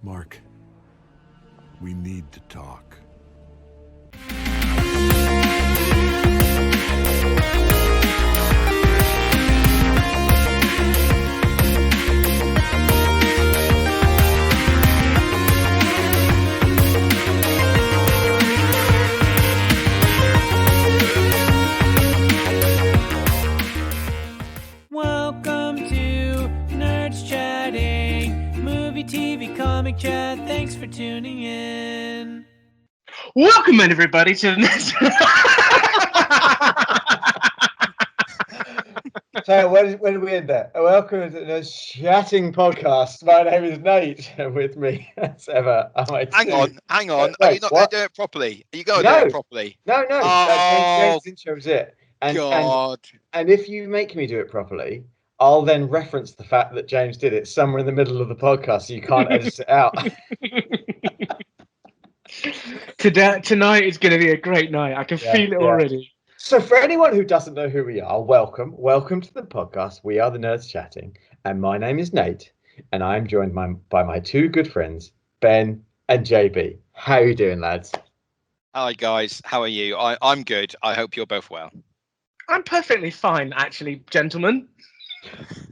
Mark, we need to talk. Welcome to nerdschatting, movie, TV, comic chat. Thanks for tuning in. Welcome everybody to the So when did we end that? Welcome to the Chatting Podcast. My name is Nate, and with me, as ever, Hang on. Are you not going to do it properly? Are you going to do it properly? No. James' intro is it. God. And if you make me do it properly, I'll then reference the fact that James did it somewhere in the middle of the podcast, so you can't edit it out. Tonight is going to be a great night. I can feel it already. So for anyone who doesn't know who we are, welcome to the podcast. We are the Nerds Chatting, and my name is Nate, and I'm joined by my two good friends, Ben and JB. How are you doing, lads? Hi guys, how are you? I'm good. I hope you're both well. I'm perfectly fine, actually, gentlemen.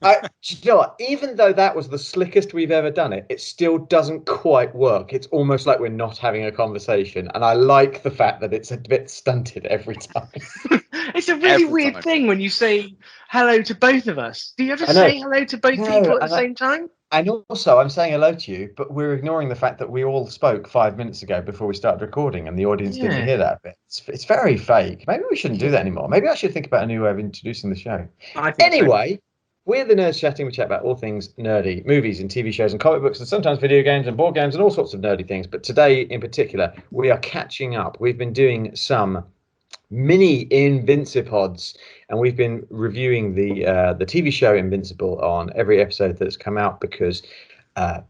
Do you know what? Even though that was the slickest we've ever done it, it still doesn't quite work. It's almost like we're not having a conversation, and I like the fact that it's a bit stunted every time. It's a really weird thing when you say hello to both of us. Do you ever say hello to both people at the same time? And also, I'm saying hello to you, but we're ignoring the fact that we all spoke 5 minutes ago before we started recording, and the audience didn't hear that bit. It's very fake. Maybe we shouldn't do that anymore. Maybe I should think about a new way of introducing the show. Anyway. We're the Nerds Chatting. We chat about all things nerdy, movies and TV shows and comic books and sometimes video games and board games and all sorts of nerdy things. But today in particular, we are catching up. We've been doing some mini Invincipods, and we've been reviewing the TV show Invincible on every episode that's come out because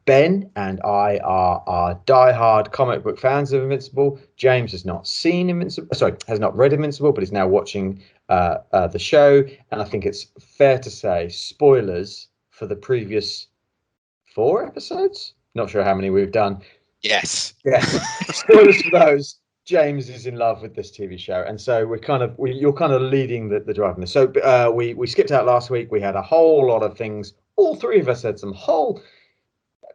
Ben and I are diehard comic book fans of Invincible. James has not seen Invincible. Sorry, has not read Invincible, but is now watching the show, and I think it's fair to say spoilers for the previous 4 episodes. Not sure how many we've done. Yes. Spoilers for those. James is in love with this TV show, and so you're kind of leading the drive in this. So we skipped out last week. We had a whole lot of things. All 3 of us had some whole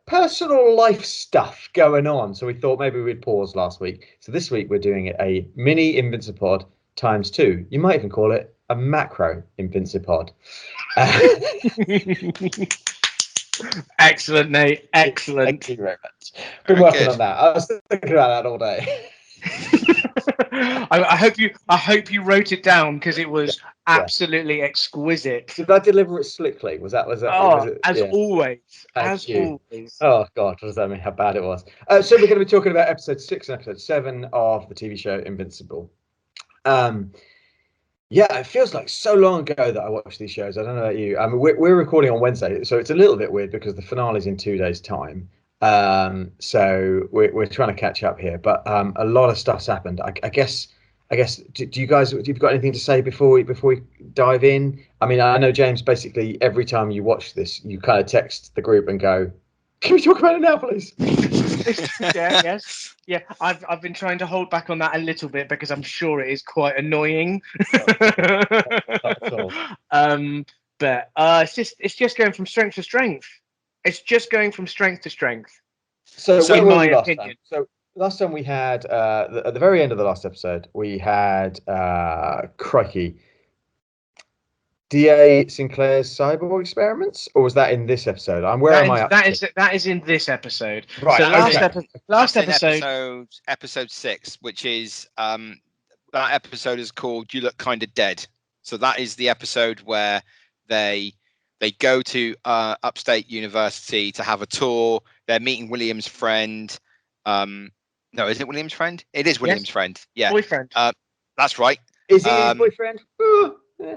personal life stuff going on, so we thought maybe we'd pause last week. So this week we're doing a mini Invincipod times 2. You might even call it a macro Invincipod. Excellent, Nate. Excellent. Thank you very much. Been working on that. I was thinking about that all day. I hope you wrote it down because it was absolutely exquisite. Did I deliver it slickly? Was that always. As always. Oh God, what does that mean? How bad it was. So we're going to be talking about episode 6 and episode 7 of the TV show Invincible. It feels like so long ago that I watched these shows. I don't know about you. I mean, we're recording on Wednesday, so it's a little bit weird because the finale's in 2 days' time. So we're trying to catch up here, but a lot of stuff's happened. I guess. Do you guys? Have you got anything to say before we dive in? I mean, I know James. Basically, every time you watch this, you kind of text the group and go, "Can we talk about it now, please?" Yeah. I've been trying to hold back on that a little bit because I'm sure it is quite annoying. But it's just going from strength to strength. It's just going from strength to strength. So in my opinion. So last time we had at the very end of the last episode, we had crikey. D.A. Sinclair's cyborg experiments, or was that in this episode? That is in this episode. Right. So last episode, episode 6, which is that episode is called "You Look Kinda Dead." So that is the episode where they go to Upstate University to have a tour. They're meeting William's friend. No, is it William's friend? It is William's friend. Yeah, boyfriend. That's right. Is he his boyfriend? Yeah.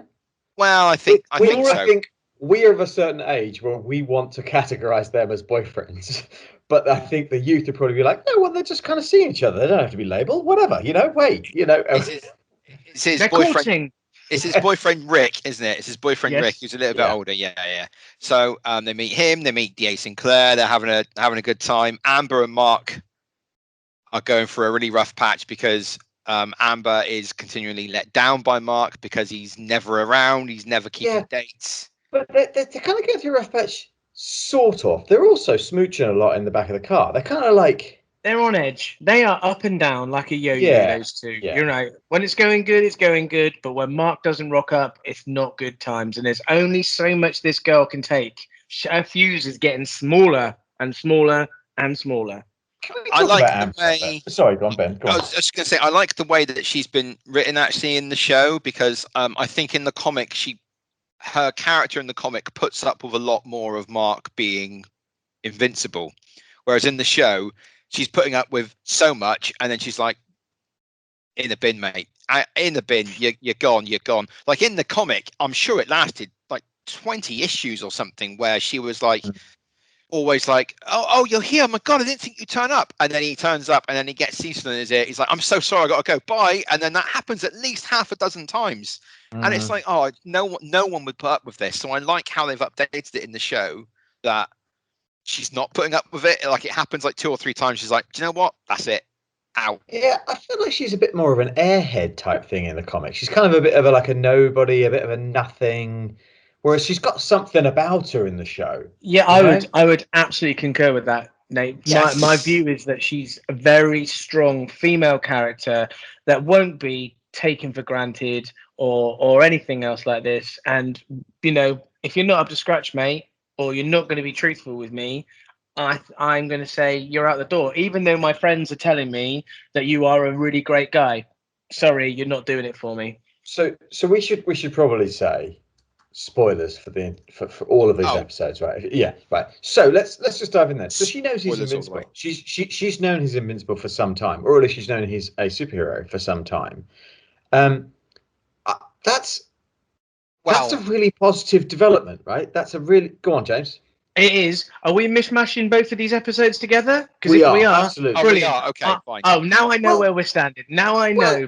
Well, I think so. I think we're of a certain age where we want to categorize them as boyfriends, but I think the youth would probably be like, no, well, they're just kind of seeing each other. They don't have to be labeled. Whatever, Wait, It's his they're boyfriend. courting. It's his boyfriend Rick, isn't it? It's his boyfriend Yes. Rick, who's a little bit older. Yeah. So they meet him. They meet DA Sinclair. They're having a good time. Amber and Mark are going for a really rough patch because Amber is continually let down by Mark because he's never around. He's never keeping dates. But they're kind of going through a rough patch, sort of. They're also smooching a lot in the back of the car. They're kind of like... They're on edge. They are up and down like a yo-yo, those two. Yeah. You know, when it's going good, it's going good. But when Mark doesn't rock up, it's not good times. And there's only so much this girl can take. Her fuse is getting smaller and smaller and smaller. I like the way... Sorry, go on, Ben. Go on. I was just going to say, I like the way that she's been written actually in the show because I think in the comic, her character in the comic puts up with a lot more of Mark being invincible. Whereas in the show, she's putting up with so much and then she's like, in the bin, mate. In the bin, you're gone, you're gone. Like in the comic, I'm sure it lasted like 20 issues or something where she was like, always like, oh, you're here. Oh my God, I didn't think you'd turn up. And then he turns up and then he gets Cecil in his ear. He's like, I'm so sorry, I got to go. Bye. And then that happens at least half a dozen times. And it's like, oh, no one would put up with this. So I like how they've updated it in the show that she's not putting up with it. Like it happens like 2 or 3 times. She's like, do you know what? That's it. Out. Yeah, I feel like she's a bit more of an airhead type thing in the comic. She's kind of a bit of a nobody, a bit of a nothing. Whereas she's got something about her in the show. Yeah, I would absolutely concur with that, Nate. Yes. My view is that she's a very strong female character that won't be taken for granted or anything else like this. And, you know, if you're not up to scratch, mate, or you're not going to be truthful with me, I'm going to say you're out the door. Even though my friends are telling me that you are a really great guy. Sorry, you're not doing it for me. So we should probably say spoilers for all of these episodes, right? Yeah, right. So let's just dive in there. So she knows he's invincible. She's known he's invincible for some time, or at least she's known he's a superhero for some time. That's a really positive development, right? Go on, James. It is. Are we mishmashing both of these episodes together? Because we if we are, absolutely. Oh, we are. Okay, fine. Oh, now I know where we're standing. Now I know,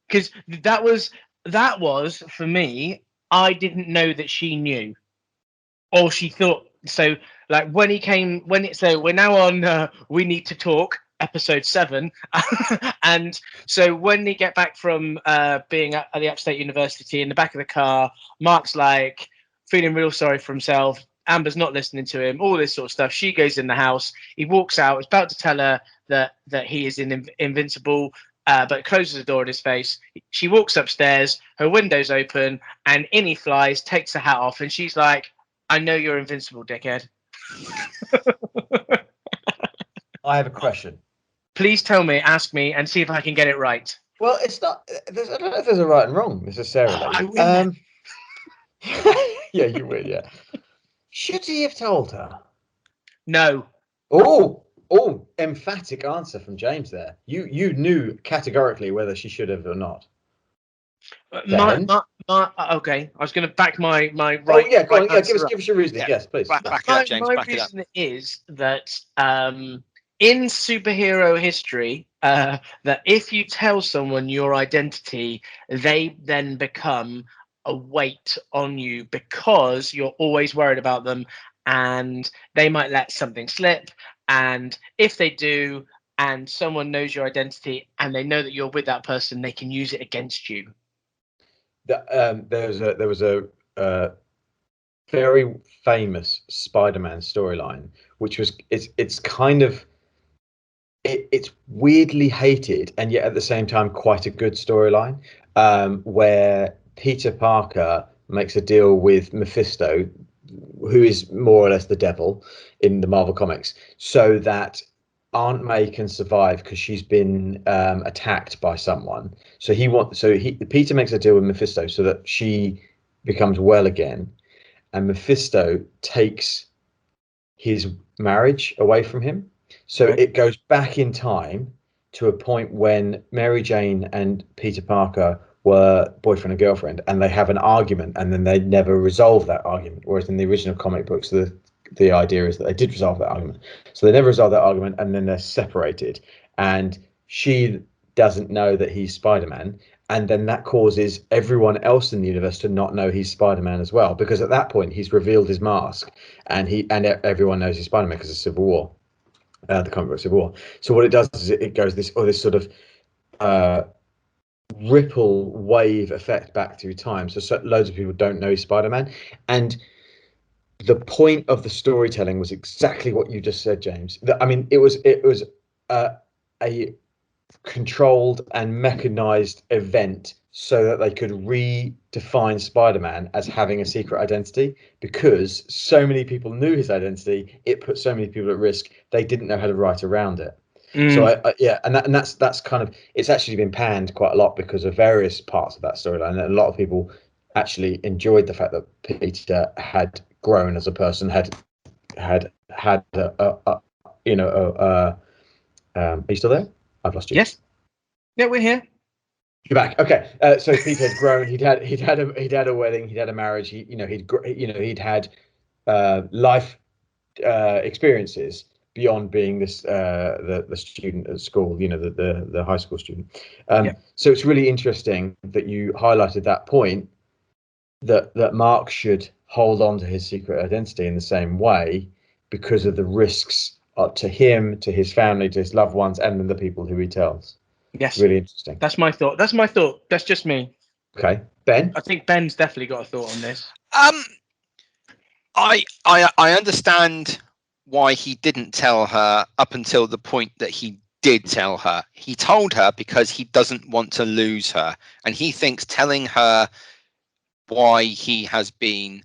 because that was for me. I didn't know that she knew, or she thought so. Like when we're now on. We Need to Talk, episode 7, and so when they get back from being at the Upstate University in the back of the car, Mark's like feeling real sorry for himself. Amber's not listening to him. All this sort of stuff. She goes in the house. He walks out. Is about to tell her that he is invincible. But closes the door in his face. She walks upstairs, her window's open, and in he flies, takes the hat off, and she's like, I know you're invincible, dickhead. I have a question. Please ask me, and see if I can get it right. Well, it's not. I don't know if there's a right and wrong necessarily. I win. Yeah, you would, yeah. Should he have told her? No. Oh, emphatic answer from James there. You knew categorically whether she should have or not. Okay, I was going to back my right. Oh yeah, go on. Yeah, give us your reasoning. Yeah. Yes, please. Back it up, James. My Back it up. reason is that in superhero history, that if you tell someone your identity, they then become a weight on you because you're always worried about them, and they might let something slip. And if they do, and someone knows your identity and they know that you're with that person, they can use it against you. There was a very famous Spider-Man storyline, which was it's weirdly hated and yet at the same time quite a good storyline, where Peter Parker makes a deal with Mephisto, who is more or less the devil in the Marvel comics, so that Aunt May can survive because she's been attacked by someone. So Peter makes a deal with Mephisto so that she becomes well again, and Mephisto takes his marriage away from him. So it goes back in time to a point when Mary Jane and Peter Parker were boyfriend and girlfriend, and they have an argument, and then they never resolve that argument. Whereas in the original comic books, the idea is that they did resolve that argument. So they never resolve that argument, and then they're separated. And she doesn't know that he's Spider-Man, and then that causes everyone else in the universe to not know he's Spider-Man as well, because at that point he's revealed his mask, and everyone knows he's Spider-Man because of Civil War, the comic book Civil War. So what it does is it goes this sort of ripple wave effect back through time. So loads of people don't know he's Spider-Man, and the point of the storytelling was exactly what you just said, James. I mean, it was a controlled and mechanized event so that they could redefine Spider-Man as having a secret identity, because so many people knew his identity. It put so many people at risk. They didn't know how to write around it. So that's kind of, it's actually been panned quite a lot because of various parts of that storyline. And a lot of people actually enjoyed the fact that Peter had grown as a person, had are you still there? I've lost you. Yes. Yeah, we're here. You're back. Okay. So Peter had grown. He'd had a wedding. He'd had a marriage. He'd had life experiences beyond being this the student at school. The high school student. So it's really interesting that you highlighted that point, that Mark should hold on to his secret identity in the same way because of the risks to him, to his family, to his loved ones, and then the people who he tells. Yes. Really interesting. That's my thought. That's just me. Okay. Ben? I think Ben's definitely got a thought on this. I understand why he didn't tell her up until the point that he did tell her. He told her because he doesn't want to lose her, and he thinks telling her why he has been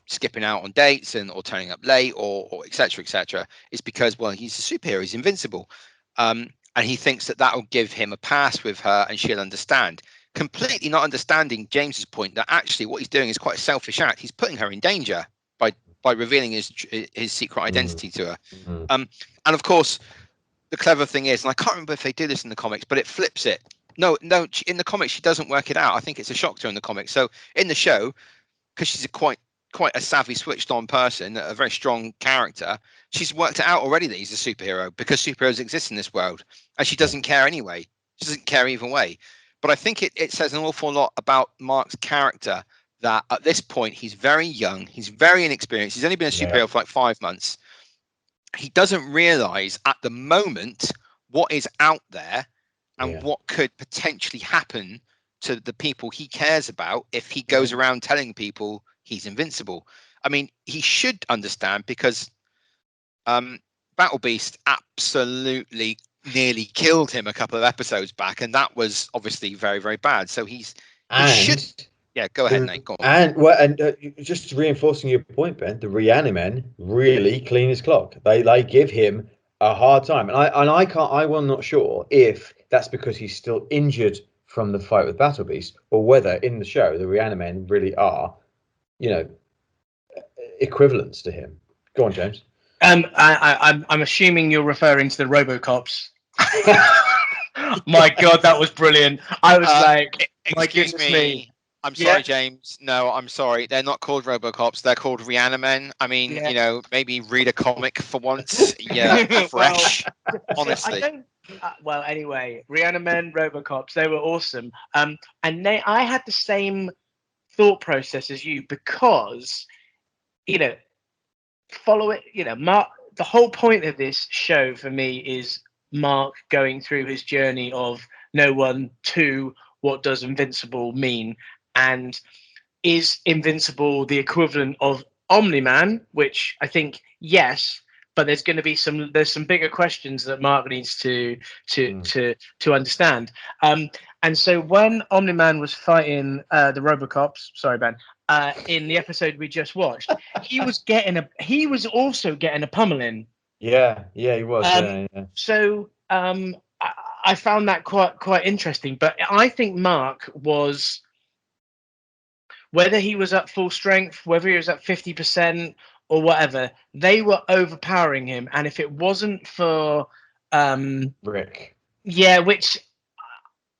skipping out on dates or turning up late or etc. is because, well, he's a superhero, he's invincible, and he thinks that will give him a pass with her and she'll understand. Completely not understanding James's point that actually what he's doing is quite a selfish act. He's putting her in danger by revealing his secret identity to her. And of course, the clever thing is, and I can't remember if they do this in the comics, but it flips it. No, in the comics she doesn't work it out. I think it's a shock to her in the comics. So in the show, because she's quite a savvy, switched on person, a very strong character, she's worked it out already that he's a superhero because superheroes exist in this world, and she doesn't care anyway. She doesn't care either way. But I think it says an awful lot about Mark's character that at this point he's very young, he's very inexperienced, he's only been a superhero for like 5 months. He doesn't realize at the moment what is out there and what could potentially happen to the people he cares about if he goes around telling people he's invincible. I mean, he should understand because Battle Beast absolutely nearly killed him a couple of episodes back, and that was obviously very, very bad. So he should. Yeah, go ahead, Nate. Go on. And just reinforcing your point, Ben, the Reanimen really clean his clock. They give him a hard time, and I will not sure if that's because he's still injured from the fight with Battle Beast, or whether in the show the Reanimen really are, equivalents to him. Go on, James. I'm assuming you're referring to the RoboCops. My God, that was brilliant. I was like, excuse me. I'm sorry, James. No, I'm sorry. They're not called RoboCops. They're called Reanimen. I mean, maybe read a comic for once. Yeah, fresh. Honestly. Anyway, Reanimen, RoboCops, they were awesome. And I had the same thought process as you because, follow it. Mark. The whole point of this show for me is Mark going through his journey of no one to what does Invincible mean. And is Invincible the equivalent of Omni-Man? Which I think yes, but there's going to be some bigger questions that Mark needs to understand. And so when Omni-Man was fighting the RoboCops, sorry Ben, in the episode we just watched, he was also getting a pummeling. Yeah, he was. So I found that quite interesting. But I think Mark was, whether he was at full strength, whether he was at 50% or whatever, they were overpowering him. And if it wasn't for Rick, which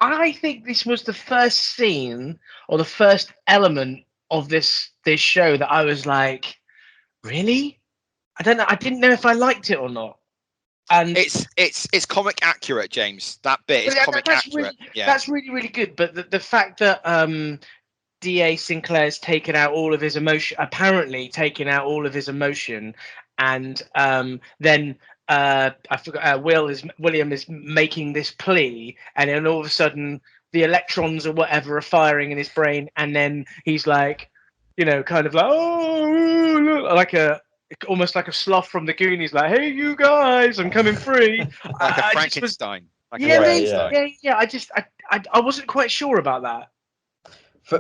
I think this was the first scene or the first element of this show that I was like, really? I don't know. I didn't know if I liked it or not. And it's comic accurate, James. That bit is comic accurate. That's really good. But the fact that D.A. Sinclair's taken out all of his emotion, apparently taken out all of his emotion, and then I forgot. William is making this plea, and then all of a sudden the electrons or whatever are firing in his brain, and then he's like, kind of like, oh, look, like almost like a sloth from the Goonies, like, hey, you guys, I'm coming free. Like a Frankenstein. I wasn't quite sure about that.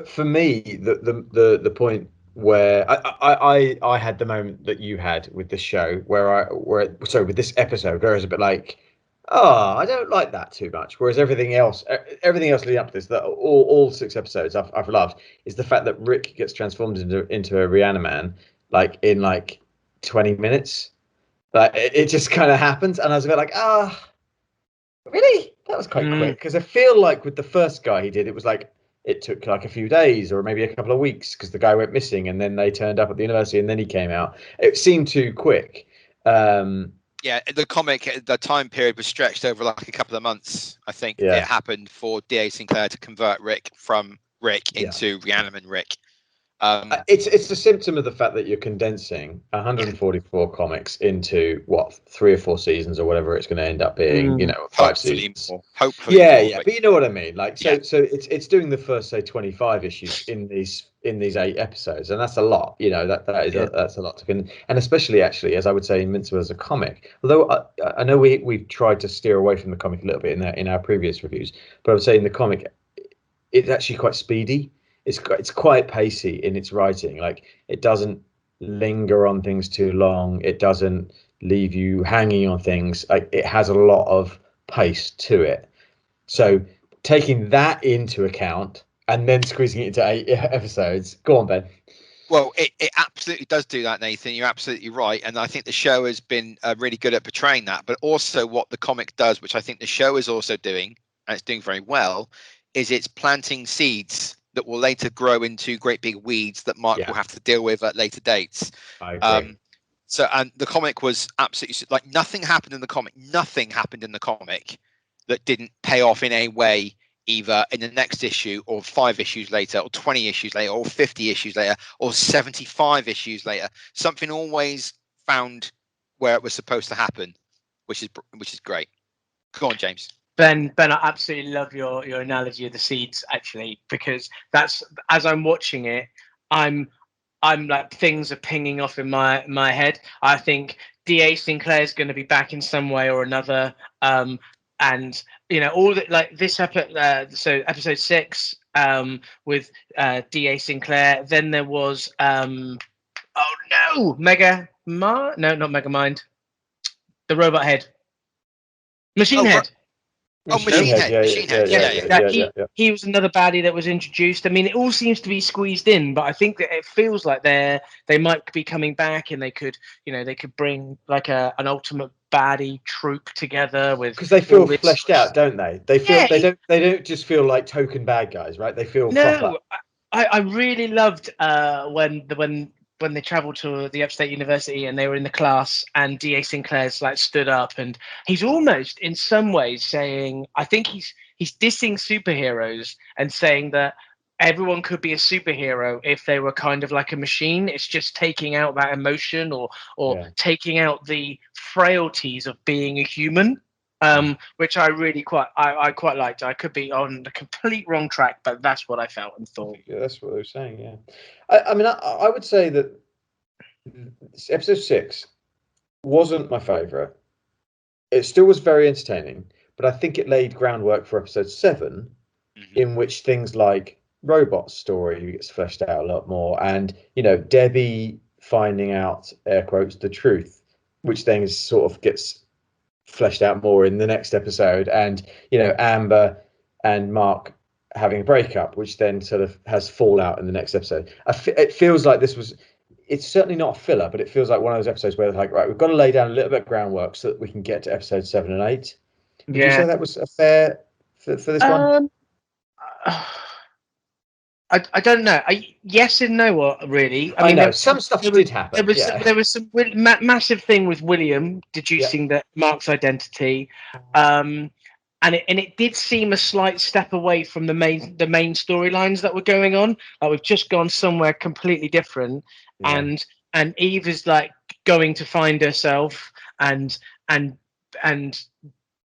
For me, the point where I had the moment that you had with this show, with this episode, where I was a bit like, oh, I don't like that too much. Whereas everything else leading up to this, that all 6 episodes I've loved, is the fact that Rick gets transformed into a Rihanna man, like in like 20 minutes. Like it just kind of happens, and I was a bit like, really? That was quite quick, because I feel like with the first guy he did, it was like it took like a few days or maybe a couple of weeks because the guy went missing, and then they turned up at the university, and then he came out. It seemed too quick. The time period was stretched over like a couple of months. I think it happened for D.A. Sinclair to convert Rick from Rick into Rhiannon Rick. It's a symptom of the fact that you're condensing 144 comics into 3 or 4 seasons or whatever it's going to end up being. 5 seasons. Hopefully, yeah. But you know what I mean. Like so it's doing the first, say, 25 issues in these 8 episodes, and that's a lot. That's a lot to and especially actually, as I would say, Invincible as a comic. Although I know we've tried to steer away from the comic a little bit in our previous reviews, but I would say in the comic, it's actually quite speedy. It's quite pacey in its writing. Like it doesn't linger on things too long. It doesn't leave you hanging on things. Like it has a lot of pace to it. So taking that into account and then squeezing it into 8 episodes. Go on, Ben. Well, it absolutely does do that, Nathan. You're absolutely right. And I think the show has been really good at portraying that. But also what the comic does, which I think the show is also doing, and it's doing very well, is it's planting seeds that will later grow into great big weeds that Mark will have to deal with at later dates. I agree. And the comic was absolutely like nothing happened in the comic that didn't pay off in a way, either in the next issue or 5 issues later or 20 issues later or 50 issues later or 75 issues later. Something always found where it was supposed to happen, which is great. Go on, James. Ben, I absolutely love your analogy of the seeds, actually, because that's, as I'm watching it, I'm like, things are pinging off in my head. I think D.A. Sinclair is going to be back in some way or another, and all that, like this episode, so episode 6 with D.A. Sinclair. Then there was not Megamind, the robot head, Machine Head. Machine Head. He was another baddie that was introduced. I mean, it all seems to be squeezed in, but I think that it feels like they might be coming back, and they could bring like an ultimate baddie troop together with, because they feel fleshed out, don't they? They feel they don't just feel like token bad guys, right? They feel proper. I really loved when they traveled to the Upstate University and they were in the class, and D.A. Sinclair's like stood up, and he's almost in some ways saying, I think he's dissing superheroes and saying that everyone could be a superhero if they were kind of like a machine. It's just taking out that emotion or taking out the frailties of being a human. Which I really quite liked. I could be on the complete wrong track, but that's what I felt and thought. Yeah, that's what they were saying. Yeah, I mean, I would say that episode 6 wasn't my favourite. It still was very entertaining, but I think it laid groundwork for episode 7, in which things like Robot's story gets fleshed out a lot more, and Debbie finding out, air quotes, the truth, which then sort of gets fleshed out more in the next episode, and Amber and Mark having a breakup, which then sort of has fallout in the next episode. It feels like it's certainly not a filler, but it feels like one of those episodes where it's like, right, we've got to lay down a little bit of groundwork so that we can get to episode 7 and 8. Would you say that was a fair for this one? I don't know. Yes and no, really. I know there- some stuff there did was, happen. there was some massive thing with William deducing that Mark's identity, and it did seem a slight step away from the main storylines that were going on. Like we've just gone somewhere completely different, and Eve is like going to find herself, and I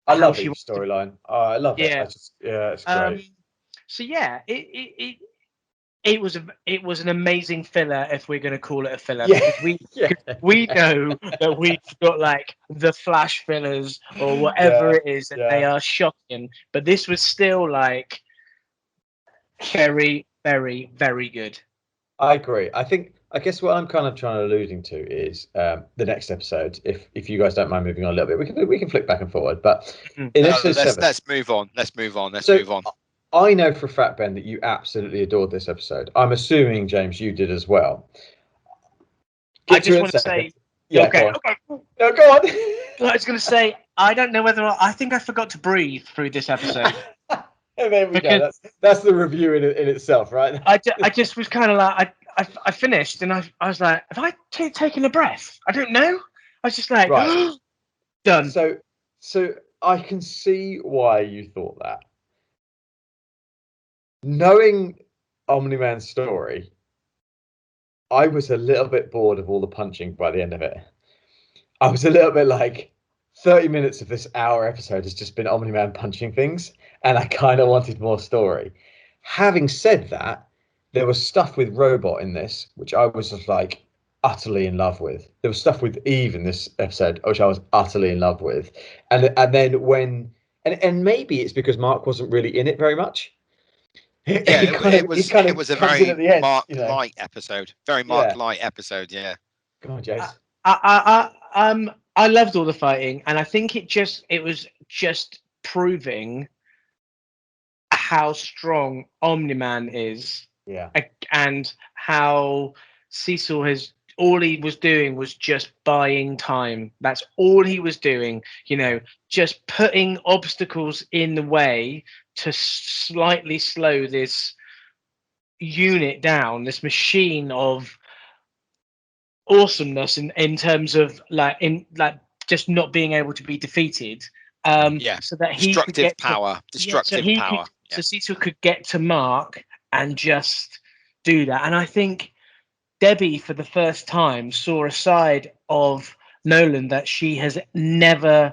how love she Eve's storyline. I love it. Yeah. It's great. So yeah, it was an amazing filler, if we're going to call it a filler, Yeah. because we know that we've got like the Flash fillers or whatever it is, and they are shocking. But this was still like very, very, very good. I agree. I guess what I'm kind of trying to alluding to is the next episode. If you guys don't mind moving on a little bit, we can flick back and forward. But in episode 7, let's move on. Let's move on. I know for a fact, Ben, that you absolutely adored this episode. I'm assuming, James, you did as well. I just want to say, okay. No, go on. I was going to say, I don't know whether I think I forgot to breathe through this episode. And there we go. That's the review in itself, right? I just was kind of like, I finished and I was like, have I taken a breath? I don't know. I was just like, right. Done. So I can see why you thought that. Knowing Omni-Man's story, I was a little bit bored of all the punching by the end of it. I was a little bit like, 30 minutes of this hour episode has just been Omni-Man punching things, and I kind of wanted more story. Having said that, there was stuff with Robot in this, which I was just like utterly in love with. There was stuff with Eve in this episode, which I was utterly in love with. And then when, and maybe it's because Mark wasn't really in it very much. Yeah, it was a very Mark light episode. Very Mark light episode, yeah. Go on, Jace. I loved all the fighting, and I think it was just proving how strong Omni-Man is. Yeah. And how Cecil all he was doing was just buying time. That's all he was doing, just putting obstacles in the way to slightly slow this unit down, this machine of awesomeness in terms of just not being able to be defeated. So that he could get power. So Cecil could get to Mark and just do that. And I think Debbie, for the first time, saw a side of Nolan that she has never,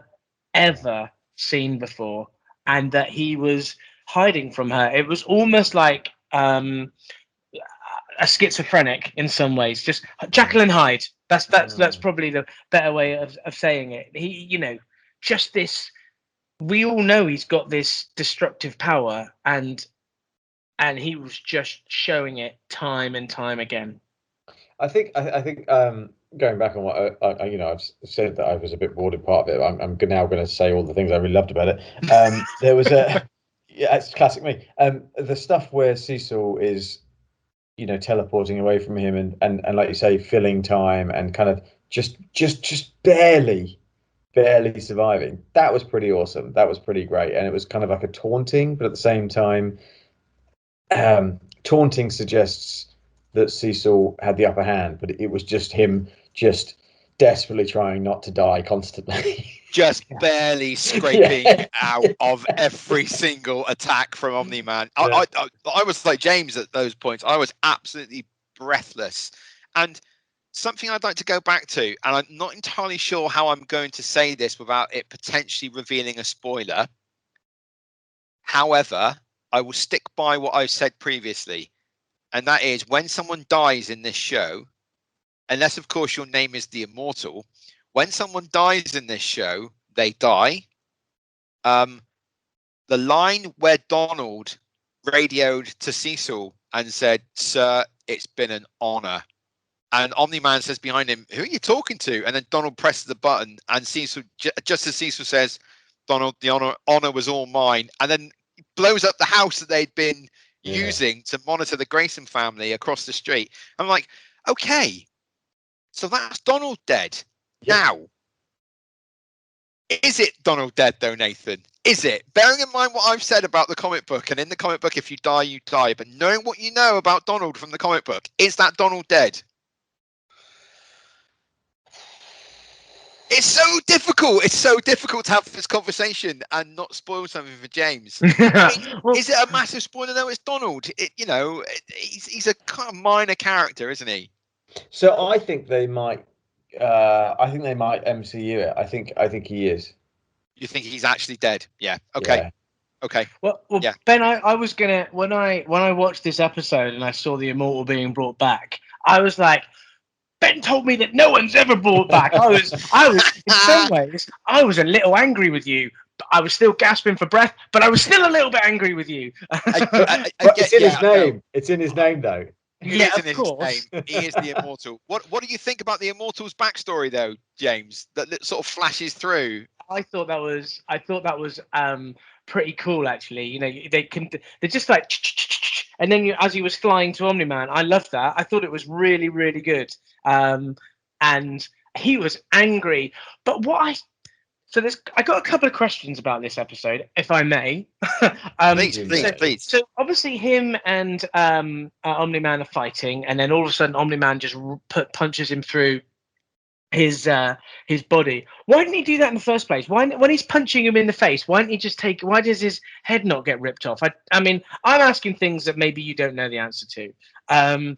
ever seen before, and that he was hiding from her. It was almost like a schizophrenic in some ways, just Jekyll and Hyde. That's probably the better way of saying it. He, just this. We all know he's got this destructive power, and he was just showing it time and time again. I think going back on what I've said that I was a bit bored of part of it. I'm now going to say all the things I really loved about it. There was it's classic me. The stuff where Cecil is, teleporting away from him and like you say, filling time and kind of just barely surviving. That was pretty awesome. That was pretty great, and it was kind of like a taunting, but at the same time, taunting suggests that Cecil had the upper hand, but it was just him just desperately trying not to die constantly. Just barely scraping out of every single attack from Omni-Man. I was like James at those points. I was absolutely breathless. And something I'd like to go back to, and I'm not entirely sure how I'm going to say this without it potentially revealing a spoiler. However, I will stick by what I've said previously. And that is, when someone dies in this show, unless, of course, your name is the Immortal, when someone dies in this show, they die. The line where Donald radioed to Cecil and said, "Sir, it's been an honor." And Omni-Man says behind him, "Who are you talking to?" And then Donald presses the button, and Cecil, just as Cecil says, "Donald, the honor was all mine," and then blows up the house that they'd been using to monitor the Grayson family across the street. I'm like, okay, so that's Donald dead. Now, Is it Donald dead though, Nathan? Is it? Bearing in mind what I've said about the comic book, and in the comic book, if you die, you die. But knowing what you know about Donald from the comic book, is that Donald dead? It's so difficult. It's so difficult to have this conversation and not spoil something for James. I mean, Well, is it a massive spoiler? No, it's Donald. He's a kind of minor character, isn't he? So I think they might. I think they might MCU it. I think he is. You think he's actually dead? Yeah. Okay. Yeah. Okay. well, Yeah. Ben, I was gonna when I watched this episode and I saw the Immortal being brought back, I was like, Ben told me that no one's ever brought back. I was in some ways, I was a little angry with you. But I was still gasping for breath, but I was still a little bit angry with you. But it's in his name. It's in his name, though. Yeah, It is in of his course. name. He is the Immortal. What do you think about the Immortal's backstory, though, James? That sort of flashes through. I thought that was pretty cool, actually. You know, they're just like, and then as he was flying to Omni-Man, I loved that. I thought it was really, really good. And he was angry, but I got a couple of questions about this episode, if I may. Please. So obviously, him and Omni-Man are fighting, and then all of a sudden, Omni-Man just punches him through his body. Why didn't he do that in the first place? Why, when he's punching him in the face, why didn't he just why does his head not get ripped off? I mean, I'm asking things that maybe you don't know the answer to. I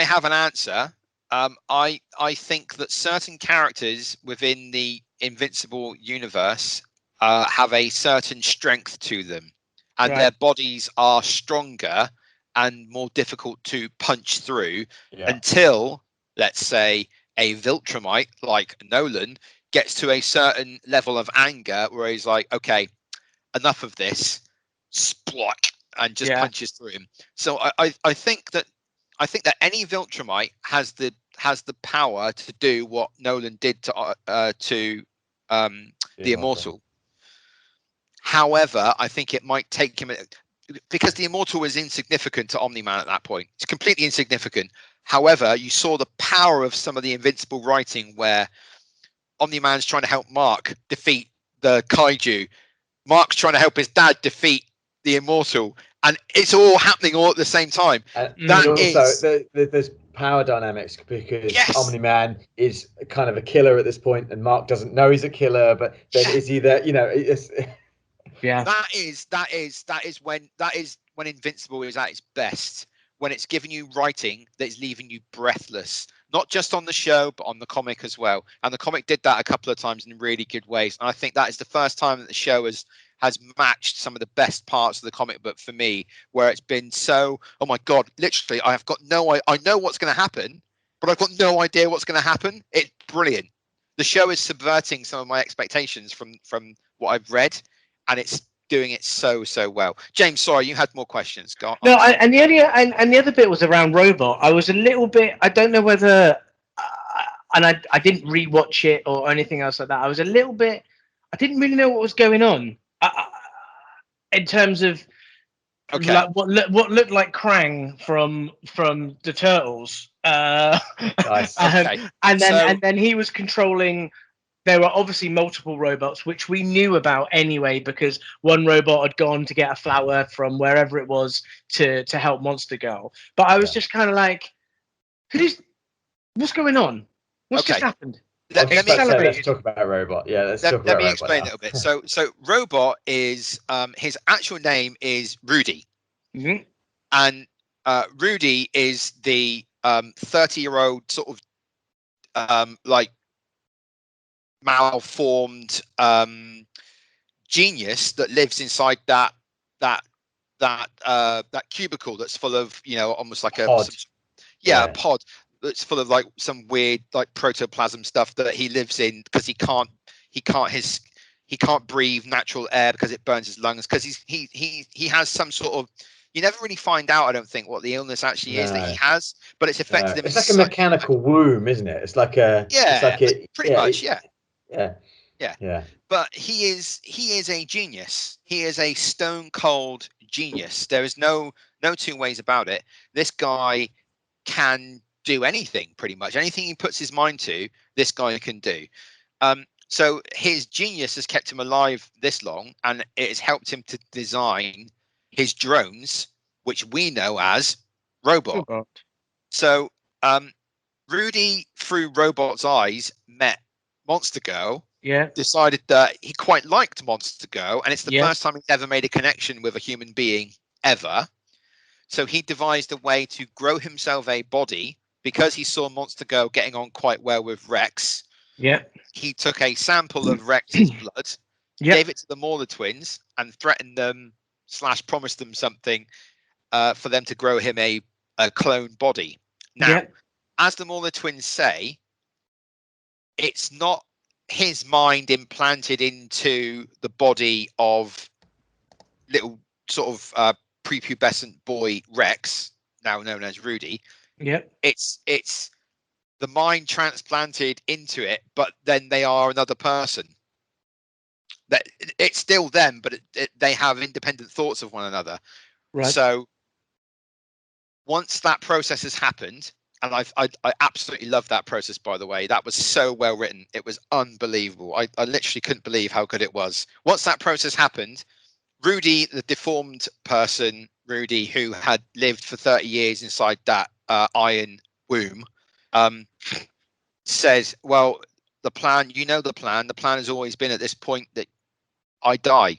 have an answer. I think that certain characters within the Invincible universe have a certain strength to them, and their bodies are stronger and more difficult to punch through until, let's say, a Viltrumite like Nolan gets to a certain level of anger where he's like, okay, enough of this, splot, and just punches through him. So I think that any Viltrumite has the power to do what Nolan did to the Immortal. However, I think it might take him, because the Immortal was insignificant to Omni-Man at that point. It's completely insignificant. However, you saw the power of some of the Invincible writing where Omni-Man's trying to help Mark defeat the kaiju. Mark's trying to help his dad defeat the Immortal, and it's all happening all at the same time. There's power dynamics, because Omni-Man is kind of a killer at this point, and Mark doesn't know he's a killer, but then is he there? You know, that is when Invincible is at its best, when it's giving you writing that is leaving you breathless, not just on the show but on the comic as well. And the comic did that a couple of times in really good ways, and I think that is the first time that the show has matched some of the best parts of the comic book for me, where it's been so, oh my god, literally I know what's going to happen, but I've got no idea what's going to happen. It's brilliant. The show is subverting some of my expectations from what I've read, and it's doing it so well. James, sorry, you had more questions. Go on. No, and the other bit was around Robot. I was a little bit, I don't know whether, and I didn't rewatch it or anything else like that. I was a little bit, I didn't really know what was going on in terms of like what looked like Krang from the Turtles. Nice. And then he was controlling. There were obviously multiple robots, which we knew about anyway, because one robot had gone to get a flower from wherever it was to help Monster Girl. But I was just kind of like, what's going on? What's just happened? Let's talk about Robot. Yeah, let me explain a little bit. So Robot is his actual name is Rudy, and Rudy is the 30-year-old sort of like malformed genius that lives inside that cubicle that's full of, you know, almost like a pod that's full of like some weird like protoplasm stuff that he lives in, because he can't breathe natural air because it burns his lungs, because he has some sort of, you never really find out, I don't think, what the illness actually is that he has, but it's affected him. It's like a mechanical womb, isn't it? It's like a pretty much. Yeah. But he is a genius. He is a stone cold genius. There is no two ways about it. This guy can do anything, pretty much anything he puts his mind to. This guy can do. So his genius has kept him alive this long, and it has helped him to design his drones, which we know as robot. So Rudy, through Robot's eyes, met Monster Girl. Yeah. Decided that he quite liked Monster Girl, and it's the Yeah. first time he's ever made a connection with a human being ever. So he devised a way to grow himself a body because he saw Monster Girl getting on quite well with Rex. Yeah. He took a sample of Rex's blood, gave it to the Mauler twins, and threatened them / promised them something for them to grow him a clone body. Now, as the Mauler twins say, it's not his mind implanted into the body of little sort of prepubescent boy Rex, now known as Rudy. It's the mind transplanted into it, but then they are another person. That it's still them, but they have independent thoughts of one another. Right. So once that process has happened, and I absolutely love that process, by the way. That was so well written. It was unbelievable. I literally couldn't believe how good it was. Once that process happened, Rudy, the deformed person, Rudy, who had lived for 30 years inside that iron womb, says, well, the plan has always been at this point that I die.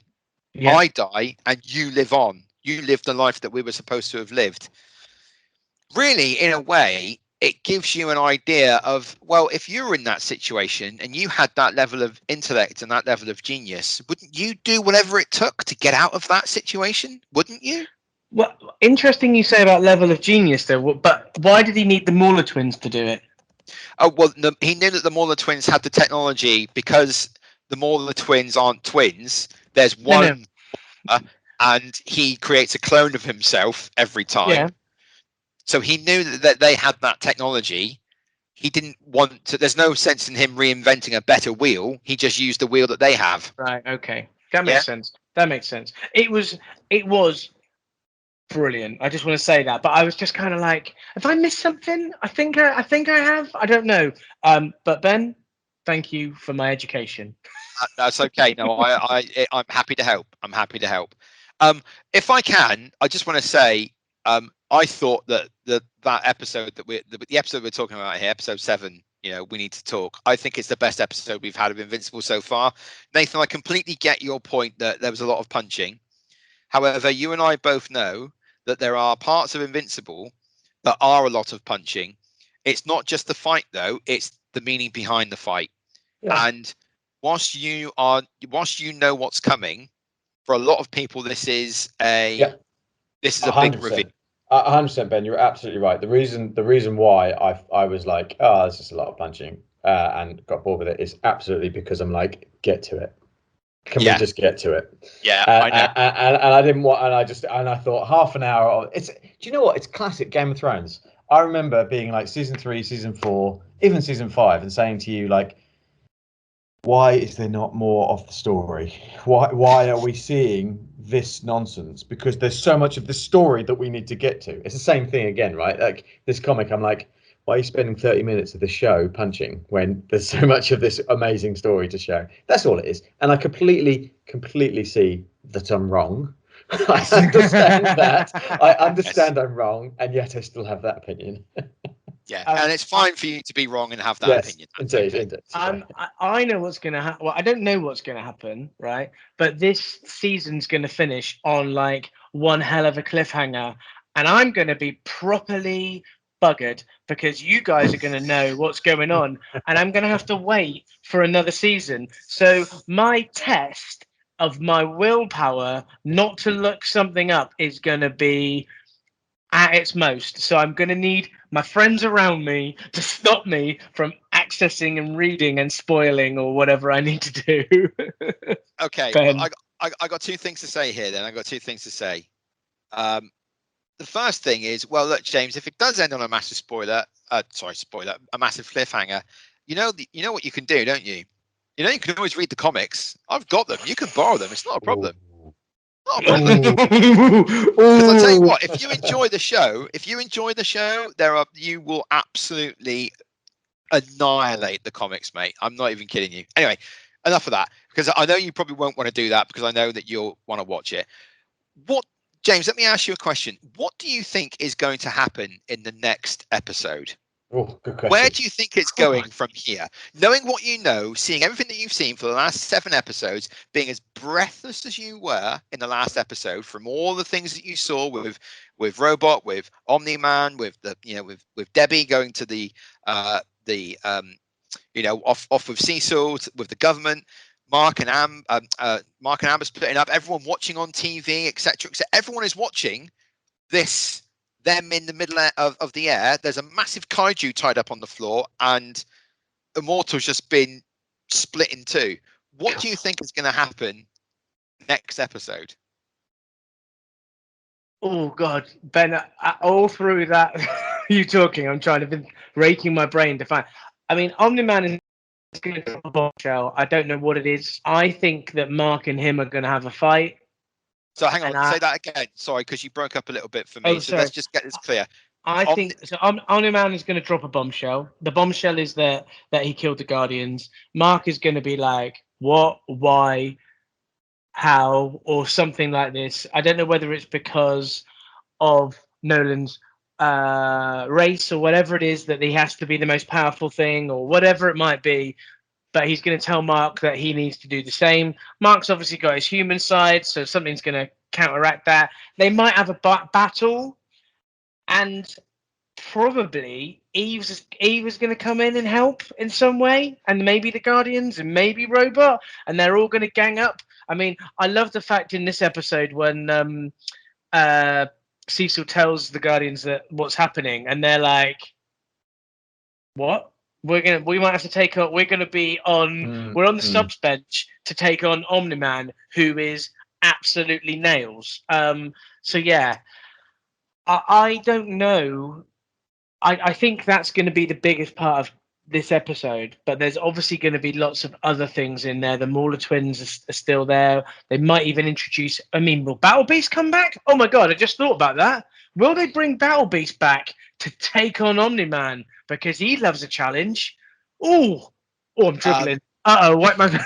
I die and you live on. You live the life that we were supposed to have lived. Really, in a way, it gives you an idea of, well, if you were in that situation and you had that level of intellect and that level of genius, wouldn't you do whatever it took to get out of that situation? Wouldn't you? Well, interesting you say about level of genius, though. But why did he need the Mauler twins to do it? Oh, well, he knew that the Mauler twins had the technology because the Mauler twins aren't twins. There's one, and he creates a clone of himself every time. Yeah. So he knew that they had that technology. He didn't want to. There's no sense in him reinventing a better wheel. He just used the wheel that they have. Right. Okay. That makes sense. That makes sense. It was brilliant. I just want to say that. But I was just kind of like, have I missed something? I think I have. I don't know. But Ben, thank you for my education. That's okay. No, I'm happy to help. I'm happy to help. If I can, I just want to say, I thought that that episode the episode we're talking about here, episode 7, we need to talk. I think it's the best episode we've had of Invincible so far. Nathan, I completely get your point that there was a lot of punching. However, you and I both know that there are parts of Invincible that are a lot of punching. It's not just the fight, though; it's the meaning behind the fight. Yeah. And whilst you know what's coming, for a lot of people, this is a big reveal. 100%, Ben. You're absolutely right. The reason why I was like, oh, this is a lot of punching, and got bored with it is absolutely because I'm like, get to it. Can we just get to it? Yeah, I know. And I didn't want, and I thought half an hour. Do you know what? It's classic Game of Thrones. I remember being like season 3, season 4, even season 5, and saying to you like, why is there not more of the story? Why are we seeing this nonsense? Because there's so much of the story that we need to get to. It's the same thing again, right? Like this comic, I'm like, why are you spending 30 minutes of the show punching when there's so much of this amazing story to show? That's all it is. And I completely see that I'm wrong. I understand that. I understand I'm wrong, and yet I still have that opinion. Yeah, and it's fine for you to be wrong and have that opinion. Indeed. I know what's going to happen. Well, I don't know what's going to happen, right? But this season's going to finish on like one hell of a cliffhanger, and I'm going to be properly buggered because you guys are going to know what's going on, and I'm going to have to wait for another season. So my test of my willpower not to look something up is going to be at its most. So I'm going to need my friends around me to stop me from accessing and reading and spoiling or whatever I need to do. Okay, well, I got 2 things to say here then. I got 2 things to say. The first thing is, well, look, James, if it does end on a massive a massive cliffhanger, you know what you can do, don't you? You can always read the comics. I've got them. You can borrow them. It's not a problem. Not a problem. Because I'll tell you what, if you enjoy the show, you will absolutely annihilate the comics, mate. I'm not even kidding you. Anyway, enough of that, because I know you probably won't want to do that, because I know that you'll want to watch it. James, let me ask you a question. What do you think is going to happen in the next episode? Oh, good question. Where do you think it's going from here? Knowing what you know, seeing everything that you've seen for the last 7 episodes, being as breathless as you were in the last episode, from all the things that you saw with Robot, with Omni-Man, with the with Debbie going to the off with Cecil, with the government, Mark and Amber splitting up, everyone watching on TV, etc. Everyone is watching this. Them in the middle of the air. There's a massive kaiju tied up on the floor, and Immortal's just been split in two. What do you think is going to happen next episode? Oh God, Ben! All through that, you talking, I'm trying to be raking my brain to find. I mean, Omni-Man is going to drop a bombshell. I don't know what it is. I think that Mark and him are going to have a fight. So hang on, say that again. Sorry, because you broke up a little bit for me. So sorry. let's just get this clear. I think so. Omni-Man is going to drop a bombshell. The bombshell is that he killed the Guardians. Mark is going to be like, what, why, how, or something like this. I don't know whether it's because of Nolan's race or whatever it is, that he has to be the most powerful thing, or whatever it might be. But he's going to tell Mark that he needs to do the same. Mark's obviously got his human side, so something's going to counteract that. They might have a battle, and probably Eve is going to come in and help in some way, and maybe the Guardians, and maybe Robot, and they're all going to gang up. I mean, I love the fact in this episode when Cecil tells the Guardians that what's happening, and they're like, "What? We might have to take on. We're going to be on. We're on the subs bench to take on Omni-Man, who is absolutely nails." So yeah, I don't know. I think that's going to be the biggest part of this episode, but there's obviously going to be lots of other things in there. The Mauler twins are still there. They might even introduce. I mean, will Battle Beast come back? Oh my God, I just thought about that. Will they bring Battle Beast back to take on Omni-Man because he loves a challenge? Oh, I'm dribbling. Wipe my.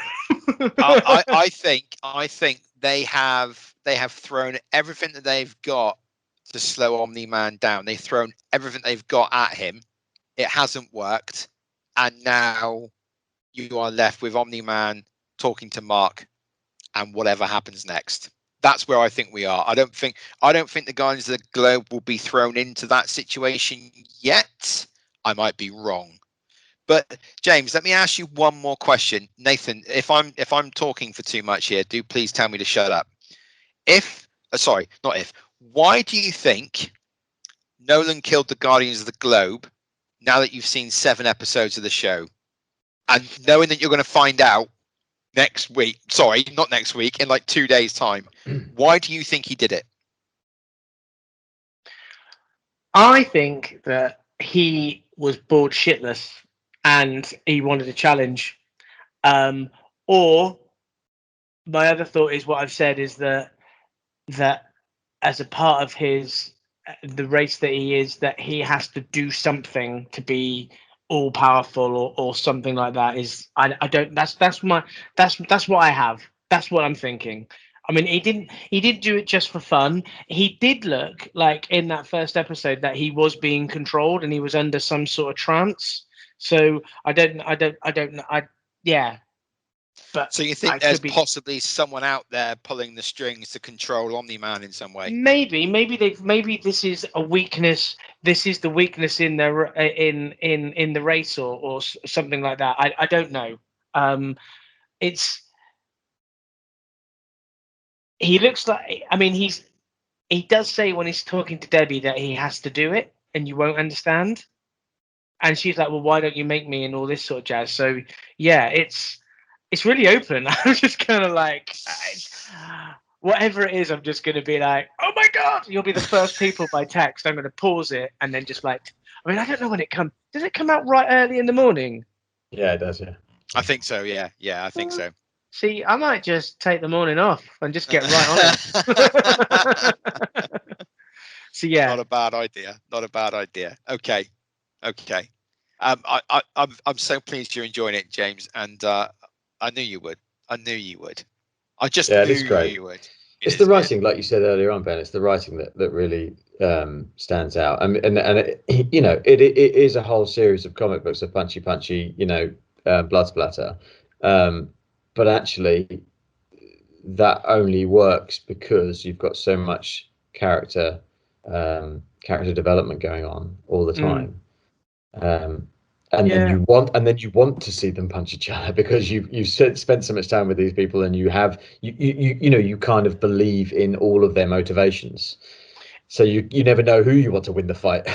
I think they have thrown everything that they've got to slow Omni-Man down. They've thrown everything they've got at him. It hasn't worked, and now you are left with Omni-Man talking to Mark, and whatever happens next. That's where I think we are. I don't think the Guardians of the Globe will be thrown into that situation yet. I might be wrong. But James, let me ask you one more question. Nathan, if I'm talking for too much here, do please tell me to shut up. Why do you think Nolan killed the Guardians of the Globe now that you've seen 7 episodes of the show? And knowing that you're going to find out next week, sorry, not next week, in like 2 days' time, why do you think he did it? I think that he was bored shitless and he wanted a challenge. Or my other thought is what I've said is that as a part of the race that he is, that he has to do something to be all powerful or something like that. That's what I have. That's what I'm thinking. I mean, he didn't do it just for fun. He did look like in that first episode that he was being controlled and he was under some sort of trance. So yeah. But so you think there's possibly someone out there pulling the strings to control Omni-Man in some way? Maybe this is a weakness. This is the weakness in the race or something like that. I don't know. He looks like. I mean, he does say when he's talking to Debbie that he has to do it, and you won't understand. And she's like, "Well, why don't you make me?" and all this sort of jazz. So yeah, it's really open. I'm just kind of like, whatever it is, I'm just going to be like, oh my God, you'll be the first people by text. I'm going to pause it and then just like, I mean, I don't know when it comes. Does it come out right early in the morning? Yeah, it does. Yeah. I think so. Yeah. I think so. See, I might just take the morning off and just get right on it. So yeah. Not a bad idea. Okay. I'm so pleased you're enjoying it, James, and I knew you would. I just knew it is great. you would. It's the writing, like you said earlier on, Ben. It's the writing that really stands out. And you know, it is a whole series of comic books of punchy, you know, blood splatter. But actually, that only works because you've got so much character development going on all the time. And then you want to see them punch each other because you've spent so much time with these people, and you know, you kind of believe in all of their motivations, so you never know who you want to win the fight.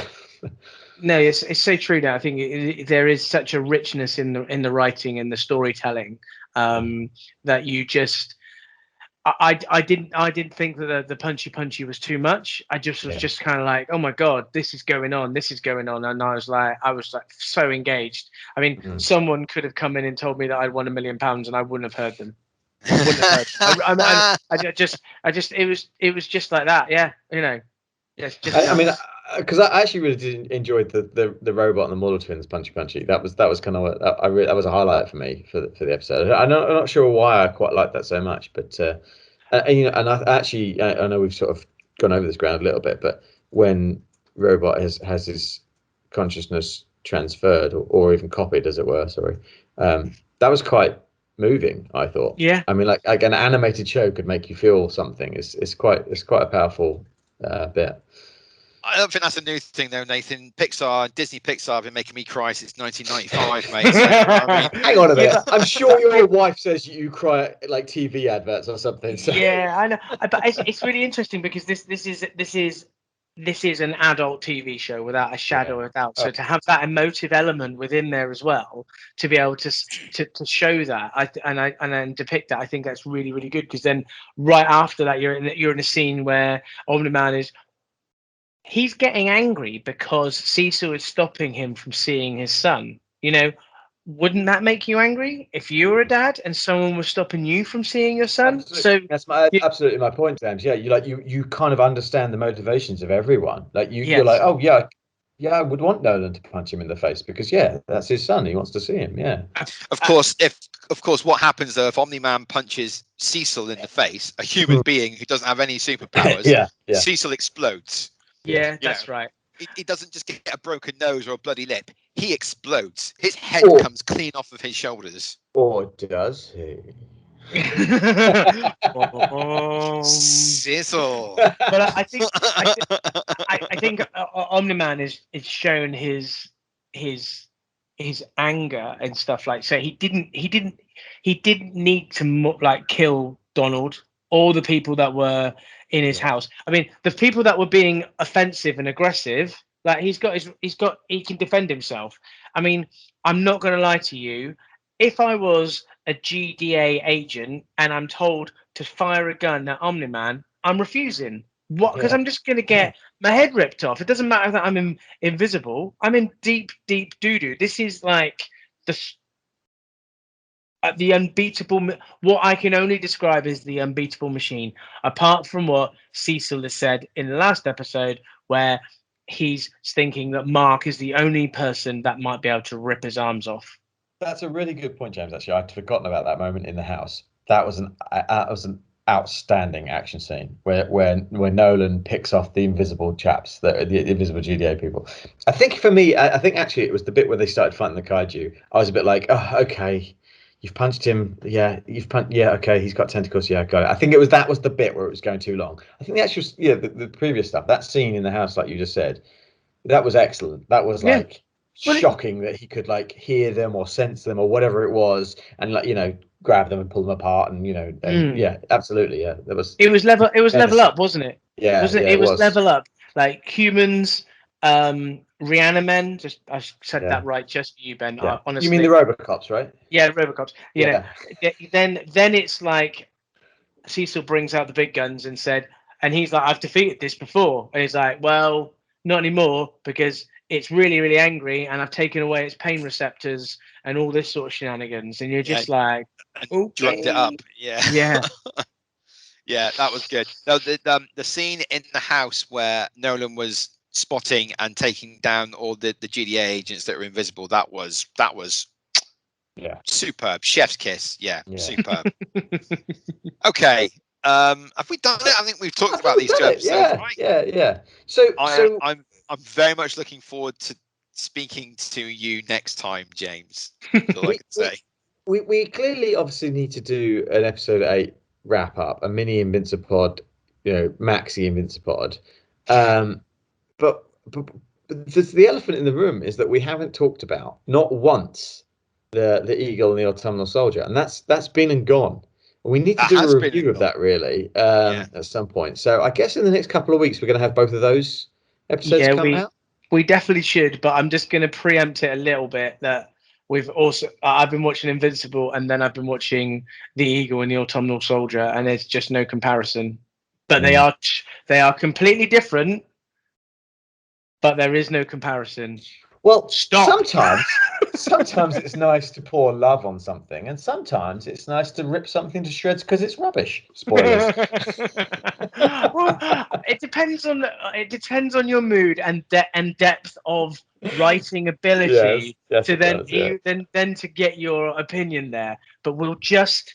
No, it's so true now. I think there is such a richness in the writing and the storytelling that you just. I didn't think that the punchy was too much. I just was just kind of like, oh my god, this is going on, and I was like so engaged. I mean, someone could have come in and told me that I'd won £1 million, and I wouldn't have heard them. I just it was just like that. Yeah, you know. Yes, just. I mean, because I actually really did enjoy the robot and the Mauler twins punchy. That was kind of that was a highlight for me for the episode. I'm not sure why I quite liked that so much, but you know, and I know we've sort of gone over this ground a little bit, but when Robot has his consciousness transferred or even copied, as it were, that was quite moving, I thought. Yeah. I mean, like an animated show could make you feel something. It's quite a powerful bit. I don't think that's a new thing, though, Nathan. Disney Pixar have been making me cry since 1995, mate. So, I mean, hang on a minute. I'm sure your wife says you cry at like TV adverts or something. So. Yeah, I know. But it's really interesting because this is an adult TV show without a shadow of doubt. So to have that emotive element within there as well, to be able to show that and depict that, I think that's really, really good. Because then right after that, you're in a scene where Omni-Man he's getting angry because Cecil is stopping him from seeing his son. You know, wouldn't that make you angry if you were a dad and someone was stopping you from seeing your son? Absolutely. So that's absolutely my point, James. Yeah, you kind of understand the motivations of everyone. Like you're like, oh yeah, I would want Nolan to punch him in the face because that's his son. He wants to see him. Yeah. Of course, what happens though if Omni-Man punches Cecil in the face, a human being who doesn't have any superpowers, Cecil explodes. Yeah, that's right. He doesn't just get a broken nose or a bloody lip. He explodes. His head comes clean off of his shoulders. Or does he? Cecil. But I think Omni-Man is shown his anger and stuff like. So he didn't need to like kill Donald or the people that were in his house. I mean, the people that were being offensive and aggressive, like he can defend himself. I mean, I'm not going to lie to you. If I was a GDA agent and I'm told to fire a gun at Omni-Man, I'm refusing. What? Because I'm just going to get my head ripped off. It doesn't matter that I'm invisible. I'm in deep doo-doo. This is like the unbeatable, what I can only describe as the unbeatable machine, apart from what Cecil has said in the last episode, where he's thinking that Mark is the only person that might be able to rip his arms off. That's a really good point, James. Actually, I'd forgotten about that moment in the house. That was an outstanding action scene where Nolan picks off the invisible chaps, the invisible GDA people. I think for me, I think actually it was the bit where they started fighting the kaiju. I was a bit like, oh, okay. You've punched him. Yeah, okay, he's got tentacles. Yeah, got it. I think that was the bit where it was going too long. I think the actual, the previous stuff, that scene in the house, like you just said, that was excellent. That was like shocking that he could like hear them or sense them or whatever it was, and like grab them and pull them apart, and absolutely, yeah. It was level up, wasn't it? Yeah, it was level up. Like humans, Reanimen, just I said that right, just for you, Ben. Yeah. Honestly, you mean the Robocops, right? Yeah, Robocops. Then it's like Cecil brings out the big guns and he's like, I've defeated this before, and he's like, well, not anymore because it's really, really angry, and I've taken away its pain receptors and all this sort of shenanigans, and you're just like, okay. Drugged it up, yeah. Yeah, that was good. No, the scene in the house where Nolan was spotting and taking down all the GDA agents that are invisible. That was superb. Chef's kiss. Yeah. Superb. Okay. Have we done it? I think we've talked about these 2 episodes, right? Yeah. So I'm very much looking forward to speaking to you next time, James. That's all I can say. We clearly obviously need to do an episode 8 wrap up, a mini Invincipod, maxi Invincipod. But the elephant in the room is that we haven't talked about, not once, the Eagle and the Autumnal Soldier, and that's been and gone. We need to do a review of that really at some point. So I guess in the next couple of weeks we're going to have both of those episodes come out. We definitely should, but I'm just going to preempt it a little bit that I've been watching Invincible, and then I've been watching the Eagle and the Autumnal Soldier, and there's just no comparison. But they are completely different. But there is no comparison. Well, sometimes it's nice to pour love on something, and sometimes it's nice to rip something to shreds because it's rubbish. Spoilers. Well, it depends on your mood and depth of writing ability then to get your opinion there. But we'll just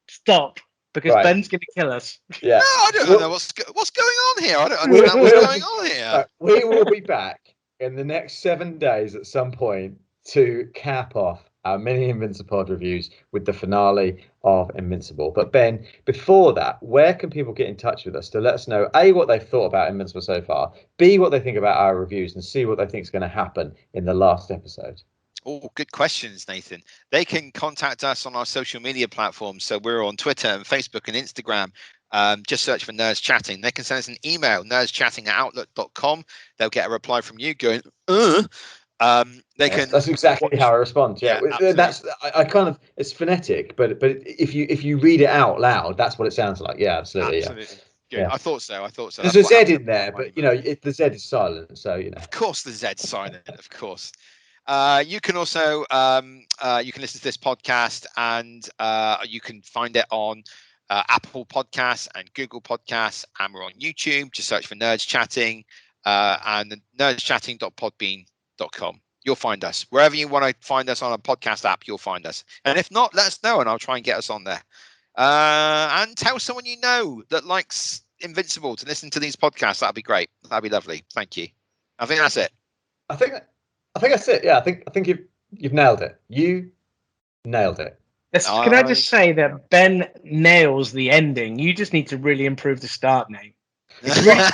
stop because Ben's going to kill us. Yeah. No, I don't know what's going on here. I don't understand what's going on here. We will be back in the next 7 days at some point to cap off our mini Invincipod reviews with the finale of Invincible. But Ben, before that, where can people get in touch with us to let us know A, what they've thought about Invincible so far, B, what they think about our reviews, and C, what they think is going to happen in the last episode? Oh, good questions, Nathan. They can contact us on our social media platforms. So we're on Twitter and Facebook and Instagram. Just search for Nerds Chatting. They can send us an email, nerdschatting@outlook.com. They'll get a reply from you going, That's exactly how I respond. Yeah, that's I kind of, it's phonetic, but if you read it out loud, that's what it sounds like. Yeah, absolutely. Good. Yeah. I thought so. There's a Z in there, but the Z is silent, so Of course, the Z's silent. Of course. You can also you can listen to this podcast, and you can find it on Apple Podcasts and Google Podcasts, and we're on YouTube. Just search for Nerds Chatting and nerdschatting.podbean.com. You'll find us wherever you want to find us on a podcast app. You'll find us, and if not, let us know, and I'll try and get us on there. And tell someone you know that likes Invincible to listen to these podcasts. That'd be great. That'd be lovely. Thank you. I think that's it. I think that's it. Yeah, I think you've nailed it. You nailed it. Can I just say that Ben nails the ending? You just need to really improve the start name. The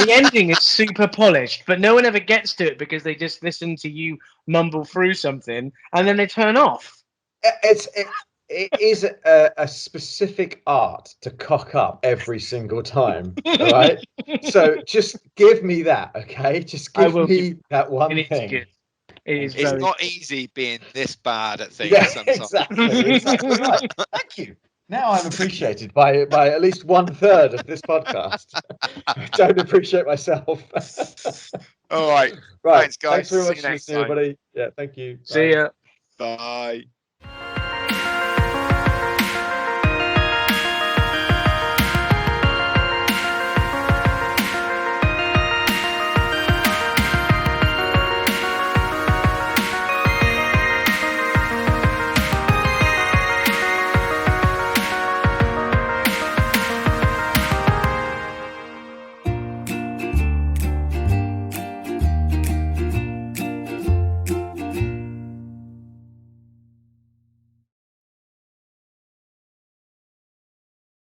ending is super polished, but no one ever gets to it because they just listen to you mumble through something and then they turn off. It is a specific art to cock up every single time. All right. So just give me that, okay? Just give me that one thing. Good. It's not easy being this bad at things. Yeah, exactly right. Thank you. Now I'm appreciated by at least 1/3 of this podcast. I don't appreciate myself. All right. Right. Thanks, guys. Thanks very much for listening, everybody. Yeah, thank you. See ya. Bye.